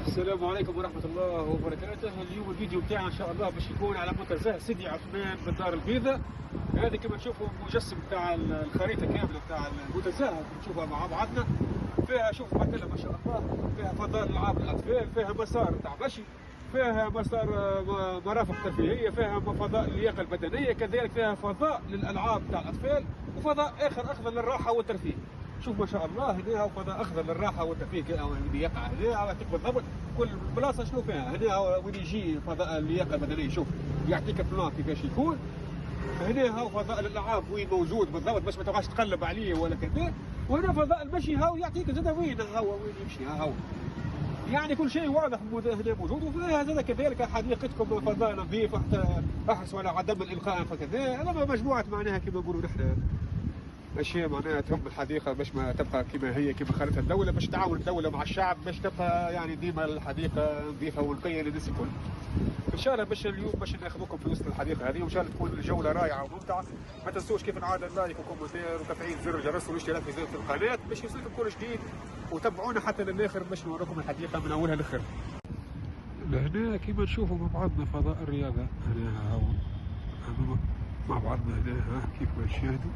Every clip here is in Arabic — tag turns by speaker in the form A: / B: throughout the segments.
A: السلام عليكم ورحمة الله وبركاته. اليوم الفيديو بتاعنا إن شاء الله باش يكون على منتزه سيدي عثمان بالدار البيضاء. هذه كما تشوفوا مجسم بتاع الخريطة كاملة بتاع المنتزه نشوفها مع بعضنا. فيها شوف مثلا ما شاء الله، فيها فضاء ألعاب الأطفال، فيها مسار تاع مشي، فيها مسار مرافق ترفيهية، فيها فضاء اللياقة البدنية، كذلك فيها فضاء للألعاب تاع الأطفال، وفضاء آخر أخضر للراحة والترفيه. شوف ما شاء الله هنا فضاء اخضر للراحه والترفيه وين يقع هنا يعطيك بالضبط كل بلاصه شنو فيها. هنا وين يجي فضاء اللياقه البدنيه، شوف يعطيك بلان كيفاش يكون. هنا هاو فضاء الالعاب وين موجود بالضبط باش ما تبغاش تقلب عليه ولا كذا. وهنا فضاء المشي هاو يعطيك زاد وين وين يمشي هاو، يعني كل شيء واضح هنا موجود. وفيها زاد كذلك حديقتكم فضاء نظيف، حتى احرصوا على عدم الالقاء فكذا. هذا مجموعه معناها كما نقولوا نحن اشياء معناها تهم الحديقه باش ما تبقى كما هي كما خلتها الدوله، باش تعاون الدوله مع الشعب باش تبقى يعني ديما الحديقه نظيفه ونقيه للناس الكل. ان شاء الله باش اليوم باش ناخذوكم في وسط الحديقه هذه، وان شاء الله تكون الجوله رائعه وممتعه. ما تنسوش كيف العاده اللايك وكومنتير وتفعيل زر الجرس والاشتراك في القناه باش يوصلكم كل جديد، وتابعونا حتى للاخر باش نوريكم الحديقه من اولها لاخر. لهنا كيما نشوفوا مع بعضنا فضاء الرياضه، هنا هاو مع بعضنا هنا كيف ما تشاهدوا.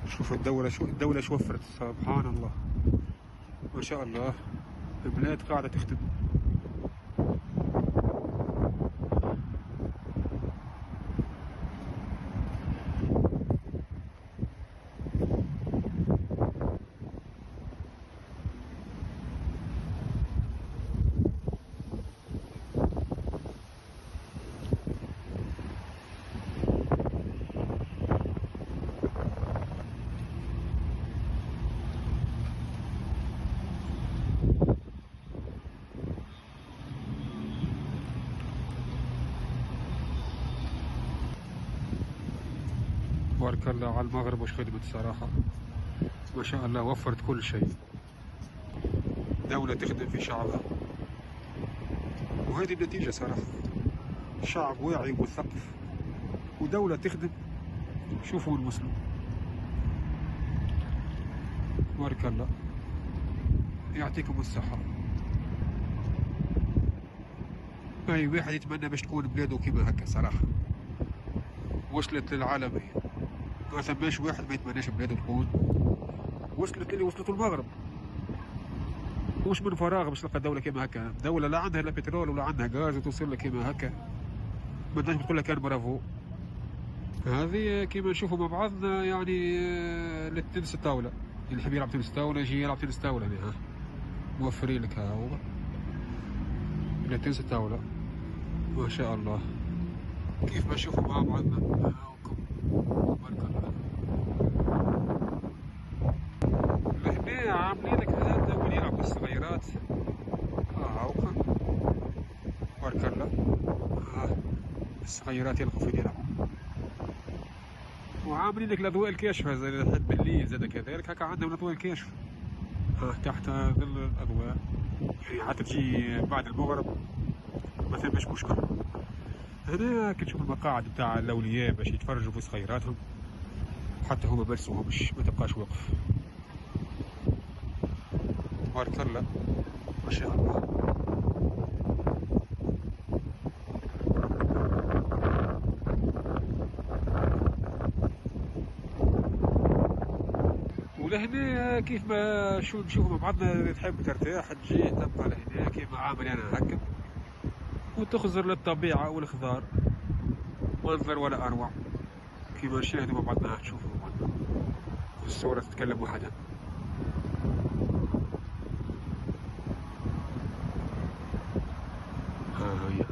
A: شوف الدولة شو وفرت، سبحان الله ما شاء الله. البلاد قاعدة تخدم. بارك الله على المغرب وش خدمت الصراحة، ما شاء الله وفرت كل شيء. دولة تخدم في شعبها، وهذه النتيجة صراحة. شعب واعي ومثقف ودولة تخدم. شوفوا المسلم بارك الله، يعطيكم الصحة. أي واحد يتمنى باش تكون بلاده كيما هكا صراحة، وصلت للعالمية. ما ثماش واحد ما يتمناش بلاده تكون وصلت اللي وصلته المغرب. ومش من فراغ باش تلقى دولة كيما هكا، دولة لا عندها لا بترول ولا عندها غاز وتوصل لك كيما هكا، ما تنجم تقول لك كان برافو. هذه كيما نشوفوا مع بعضنا يعني للتنس الطاولة، اللي يحب يلعب تنس طاولة يجي يلعب تنس طاولة. ها موفرين لك ها هو للتنس الطاولة ما شاء الله. كيف ما نشوفوا مع بعضنا بارك الله. لهنا عاملين لك هذا وين يلعب الصغيرات. هاوكا بارك الله. الصغيرات يلقوا فين يلعبوا، وعاملين لك الاضواء الكاشفه زي لحد بالليل زاد كذلك هكا عندهم الاضواء الكاشفه تحت ظل الاضواء، يعني حتى تجي بعد المغرب ما ثماش مشكل. هنا كنشوف المقاعد بتاع الاولياء باش يتفرجوا في صغيراتهم، حتى هما برسمهمش ما تبقاش واقف. بارك الله ما شاء الله. ولهنا كيف ما شو نشوف مع بعضنا، تحب ترتاح تجي تبقى لهنا كيما عامل انا هكا، وتخزر للطبيعة والخضار، منظر ولا اروع. كيما نشاهدوا مع بعضنا تشوفوا مع بعضنا الصورة تتكلم وحدها. ها هي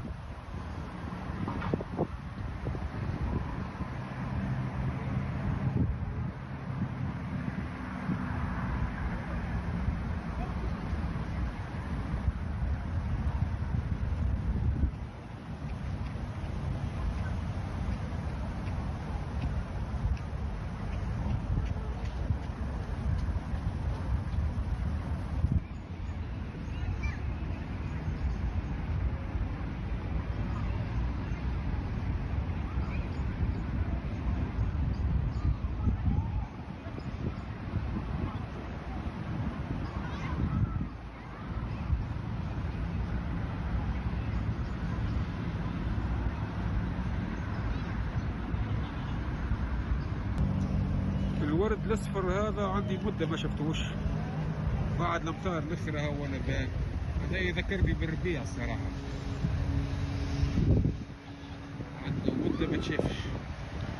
A: الورد الاصفر هذا عندي مده ما شفتوش بعد الامطار الاخرى هو نبات. هذا يذكرني بالربيع الصراحه، عنده مده ما تشافش.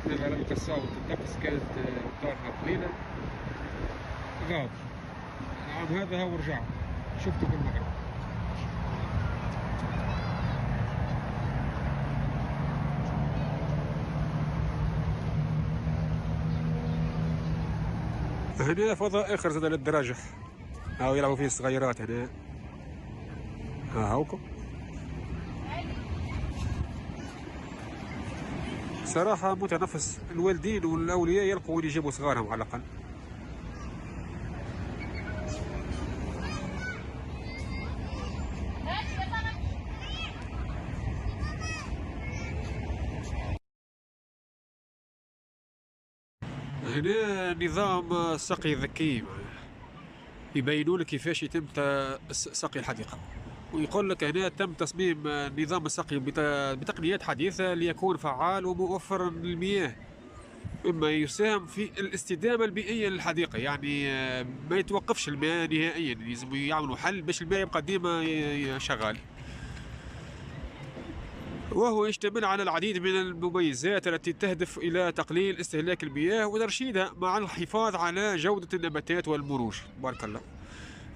A: هذا لما تساوت الطقس كانت امطارها قليله غاب. العام هذا هو رجع شفته في المغرب. هنا فضاء اخر زاد للدراجة، هاو يلعبوا فيه الصغيرات هنا. هاوكم صراحة متنفس، الوالدين والأولياء يلقوا وين يجيبوا صغارهم على الأقل. هنا نظام سقي ذكي، يبينوا لك كيفاش يتم سقي الحديقة، ويقول لك هنا تم تصميم نظام السقي بتقنيات حديثة ليكون فعال وموفر للمياه، مما يساهم في الاستدامة البيئية للحديقة. يعني ما يتوقفش الماء نهائيا، لازم يعملوا حل باش الماء يبقى ديما شغال. وهو يشتمل على العديد من المميزات التي تهدف إلى تقليل استهلاك المياه وترشيدها مع الحفاظ على جودة النباتات والمروج. بارك الله.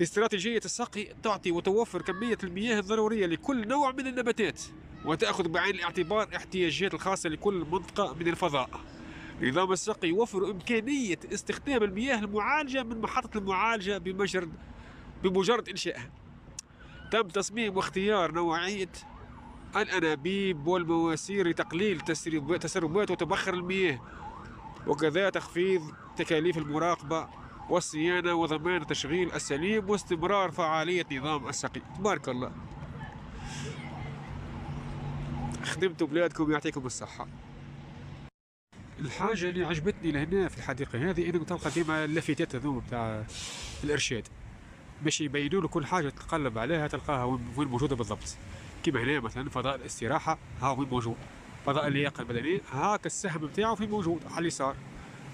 A: استراتيجية السقي تعطي وتوفر كمية المياه الضرورية لكل نوع من النباتات، وتأخذ بعين الاعتبار الاحتياجات الخاصة لكل منطقة من الفضاء. نظام السقي يوفر إمكانية استخدام المياه المعالجة من محطة المعالجة بمجرد إنشائها. تم تصميم واختيار نوعية الأنابيب والمواسير لتقليل تسربات وتبخر المياه، وكذا تخفيض تكاليف المراقبة والصيانة وضمان التشغيل السليم واستمرار فعالية نظام السقي. تبارك الله، خدمتوا بلادكم يعطيكم الصحة. الحاجة اللي عجبتني لهنا في الحديقة هذه انك تلقى ديما اللافتات هذوما بتاع الارشاد باش يبينوا لك كل حاجة تتقلب عليها تلقاها وين موجودة بالضبط. كيما هنا مثلا فضاء الاستراحة ها وين موجود، فضاء اللياقة البدنية هاك السهم بتاعه في موجود على اليسار،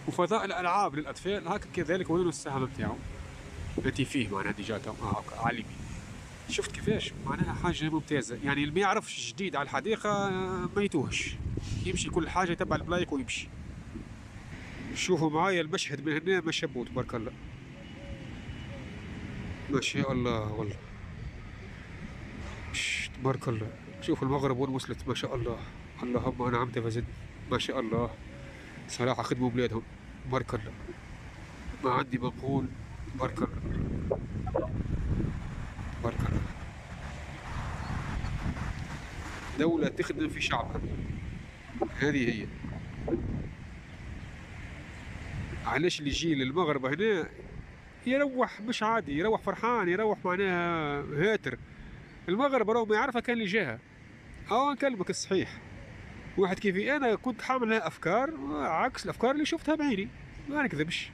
A: وفضاء الألعاب للأطفال هاك كذلك وين السهم بتاعه التي فيه معناها ديجاتا هاك على اليمين. شفت كيفاش معناها حاجة ممتازة. يعني اللي ما يعرفش جديد على الحديقة ما يتوهش، يمشي كل حاجة يتبع البلايك ويمشي. شوفوا معايا المشهد من هنا ما شابوه تبارك الله، ما شاء الله والله تبارك الله. شوفوا المغرب وين وصلت ما شاء الله. اللهم انعمت فزد ما شاء الله. صراحة خدموا بلادهم تبارك الله، ما عندي مقول تبارك الله تبارك الله. دولة تخدم في شعبها، هذه هي. علاش اللي يجي للمغرب هنا يروح مش عادي، يروح فرحان، يروح معناها هاتر. المغرب راهو ما يعرفها كان اللي جاها. نكلمك الصحيح، واحد كيفي انا كنت حامل لها افكار عكس الافكار اللي شفتها بعيني، ما نكذبش.